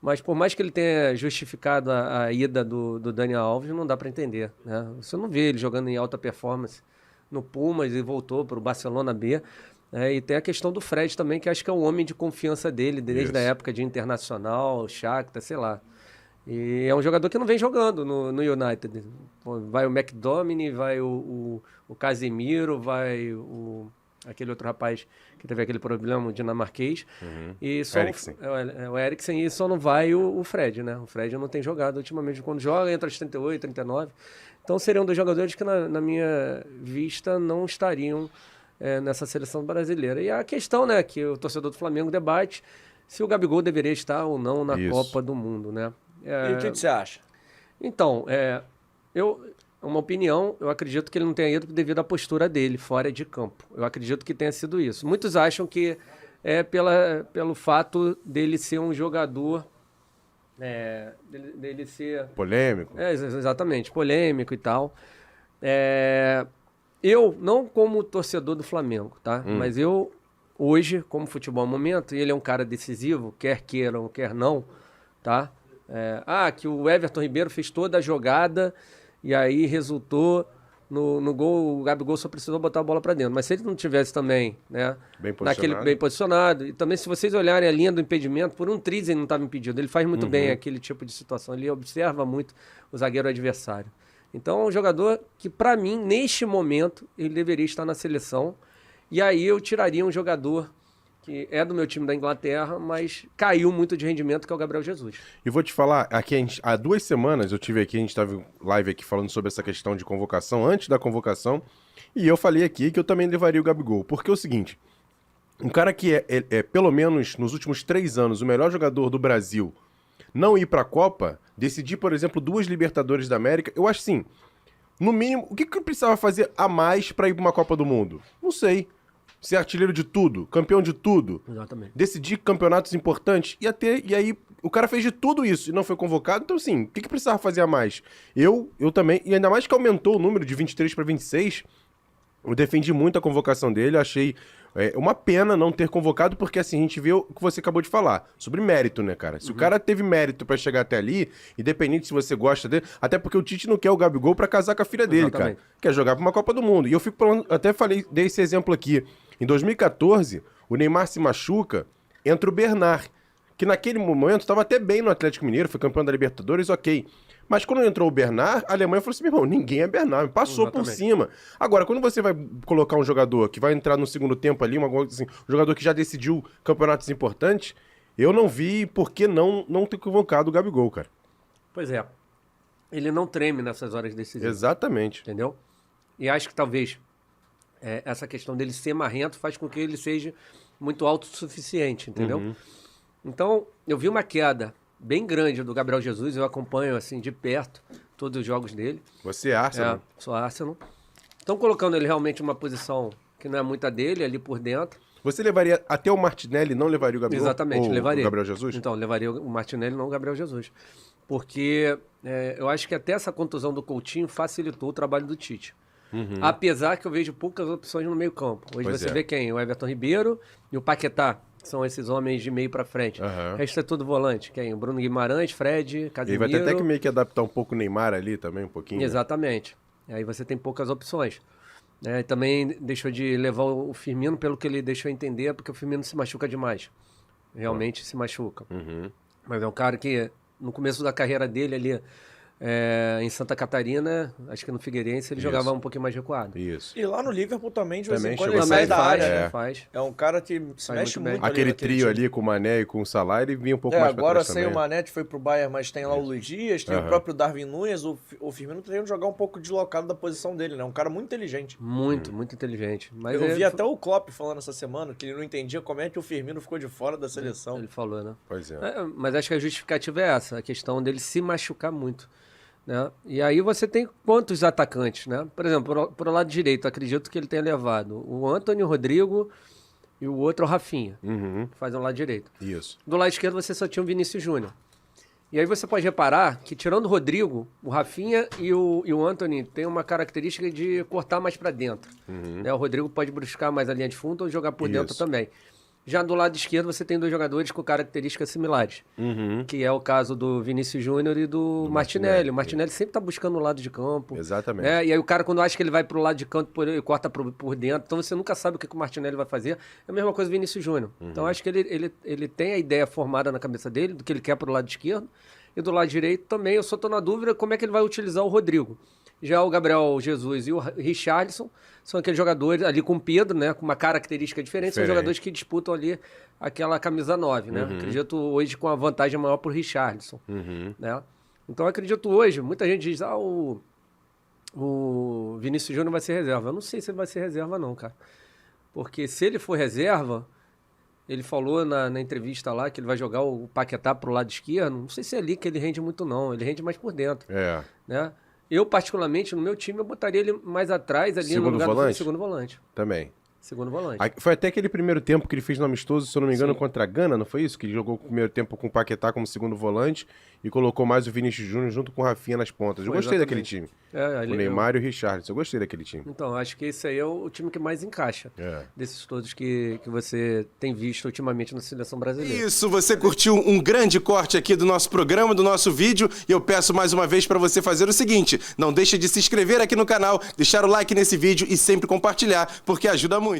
Mas por mais que ele tenha justificado a ida do Daniel Alves, não dá para entender, né? Você não vê ele jogando em alta performance no Pumas e voltou para o Barcelona B. E tem a questão do Fred também, que acho que é um homem de confiança dele, desde a Isso. época de Internacional, Shakhtar, sei lá. E é um jogador que não vem jogando no United. Pô, vai o McDominay, vai o Casemiro, vai aquele outro rapaz que teve aquele problema, o dinamarquês. E só Eriksen. o Eriksen, e só não vai o Fred, né? O Fred não tem jogado ultimamente. Quando joga, entra aos 38, 39. Então seriam dois jogadores que, na minha vista, não estariam nessa seleção brasileira. E a questão, né, que o torcedor do Flamengo debate se o Gabigol deveria estar ou não na Isso. Copa do Mundo, né? E o que você acha? Então, uma opinião, eu acredito que ele não tenha ido devido à postura dele fora de campo. Eu acredito que tenha sido isso. Muitos acham que é pelo fato dele ser um jogador, dele ser... Polêmico. Exatamente, polêmico e tal. Eu, não como torcedor do Flamengo, tá? Mas eu, hoje, como futebol é um momento, e ele é um cara decisivo, quer queiram, quer não, tá? Que o Everton Ribeiro fez toda a jogada e aí resultou no gol, o Gabigol só precisou botar a bola para dentro. Mas se ele não tivesse também, né, bem posicionado, e também se vocês olharem a linha do impedimento, por um triz ele não estava impedido. Ele faz muito bem aquele tipo de situação, ele observa muito o zagueiro adversário. Então é um jogador que, para mim, neste momento, ele deveria estar na seleção. E aí eu tiraria um jogador que é do meu time da Inglaterra, mas caiu muito de rendimento, que é o Gabriel Jesus. E vou te falar, aqui há 2 semanas eu tive aqui, a gente estava live aqui falando sobre essa questão de convocação, antes da convocação, e eu falei aqui que eu também levaria o Gabigol, porque é o seguinte, um cara que é pelo menos nos últimos 3 anos o melhor jogador do Brasil, não ir para a Copa, decidir, por exemplo, 2 Libertadores da América, eu acho assim, no mínimo, o que eu precisava fazer a mais para ir para uma Copa do Mundo? Não sei. Ser artilheiro de tudo, campeão de tudo. Exatamente. Decidir campeonatos importantes. E aí, o cara fez de tudo isso e não foi convocado. Então, assim, o que precisava fazer a mais? Eu também, e ainda mais que aumentou o número de 23 para 26, eu defendi muito a convocação dele, achei uma pena não ter convocado, porque assim, a gente vê o que você acabou de falar, sobre mérito, né, cara? Se o cara teve mérito pra chegar até ali, independente se você gosta dele, até porque o Tite não quer o Gabigol pra casar com a filha dele, Exatamente. cara. Quer jogar pra uma Copa do Mundo. E eu fico falando, até dei esse exemplo aqui. Em 2014, o Neymar se machuca, entra o Bernard, que naquele momento estava até bem no Atlético Mineiro, foi campeão da Libertadores, ok. Mas quando entrou o Bernard, a Alemanha falou assim, meu irmão, ninguém é Bernard, passou Exatamente. por cima. Agora, quando você vai colocar um jogador que vai entrar no segundo tempo ali, um jogador que já decidiu campeonatos importantes, eu não vi por que não ter convocado o Gabigol, cara. Pois é. Ele não treme nessas horas decisivas. Exatamente. Entendeu? E acho que talvez essa questão dele ser marrento faz com que ele seja muito autossuficiente, entendeu? Então, eu vi uma queda bem grande do Gabriel Jesus, eu acompanho assim de perto todos os jogos dele. Você é Arsenal. Sou Arsenal. Estão colocando ele realmente em uma posição que não é muita dele, ali por dentro. Você levaria até o Martinelli, não levaria o Gabigol? Exatamente, Ou levaria. o Gabriel Jesus? Então, levaria o Martinelli, não o Gabriel Jesus. Porque eu acho que até essa contusão do Coutinho facilitou o trabalho do Tite. Apesar que eu vejo poucas opções no meio campo. Hoje Pois você é. vê quem? O Everton Ribeiro e o Paquetá. São esses homens de meio pra frente. O resto é tudo volante. Quem? O Bruno Guimarães, Fred, Ele Casemiro. vai ter até que meio que adaptar um pouco o Neymar ali também, um pouquinho. Exatamente. E aí você tem poucas opções. E também deixou de levar o Firmino, pelo que ele deixou entender, porque o Firmino se machuca demais. Realmente se machuca. Mas é um cara que, no começo da carreira dele ali, em Santa Catarina, acho que no Figueirense, ele Isso. jogava um pouquinho mais recuado. Isso. E lá no Liverpool também, de vez Também em quando chegou ele a sai sair da da área. área. Faz. É um cara que se Faz mexe muito bem. muito ali Aquele naquele trio time. ali com o Mané e com o Salah, ele vinha um pouco mais pra Agora trás sem também. o Manete foi pro Bayern, mas tem lá o Luiz Dias, tem o próprio Darwin Núñez, o Firmino tá tentando jogar um pouco deslocado da posição dele, né? Um cara muito inteligente. Muito inteligente. Mas Eu vi até o Klopp falando essa semana que ele não entendia como é que o Firmino ficou de fora da seleção. Ele falou, né? Pois é. Mas acho que a justificativa é essa, a questão dele se machucar muito. Né? E aí você tem quantos atacantes, né? Por exemplo, pro lado direito, acredito que ele tenha levado o Antony, o Rodrigo e o outro o Rafinha, que fazem o lado direito. Isso. Do lado esquerdo você só tinha o Vinícius Júnior. E aí você pode reparar que, tirando o Rodrigo, o Rafinha e o Antony têm uma característica de cortar mais para dentro. Né? O Rodrigo pode buscar mais a linha de fundo ou jogar por dentro Isso. também. Já do lado esquerdo você tem 2 jogadores com características similares, que é o caso do Vinícius Júnior e do Martinelli. O Martinelli sempre tá buscando o lado de campo. Exatamente. E aí o cara, quando acha que ele vai pro lado de campo, ele corta por dentro. Então você nunca sabe o que o Martinelli vai fazer. É a mesma coisa do Vinícius Júnior. Então acho que ele tem a ideia formada na cabeça dele, do que ele quer pro lado esquerdo. E do lado direito também, eu só tô na dúvida como é que ele vai utilizar o Rodrigo. Já o Gabriel Jesus e o Richarlison são aqueles jogadores ali com o Pedro, né? Com uma característica diferente. São jogadores que disputam ali aquela camisa 9, né? Acredito hoje com a vantagem maior pro Richarlison, né? Então acredito hoje, muita gente diz, o Vinícius Júnior vai ser reserva. Eu não sei se ele vai ser reserva não, cara. Porque se ele for reserva, ele falou na entrevista lá que ele vai jogar o Paquetá pro lado esquerdo. Não sei se é ali que ele rende muito não, ele rende mais por dentro. Né? Eu, particularmente, no meu time, eu botaria ele mais atrás, ali no lugar do segundo volante. Também. Segundo volante. Foi até aquele primeiro tempo que ele fez no amistoso, se eu não me engano, contra a Gana, não foi isso? Que ele jogou o primeiro tempo com o Paquetá como segundo volante e colocou mais o Vinícius Júnior junto com o Rafinha nas pontas. Eu gostei daquele time. O Neymar e o Richarlison. Eu gostei daquele time. Então, acho que esse aí é o time que mais encaixa. Desses todos que você tem visto ultimamente na seleção brasileira. Isso, você curtiu um grande corte aqui do nosso programa, do nosso vídeo. E eu peço mais uma vez para você fazer o seguinte: não deixe de se inscrever aqui no canal, deixar o like nesse vídeo e sempre compartilhar, porque ajuda muito.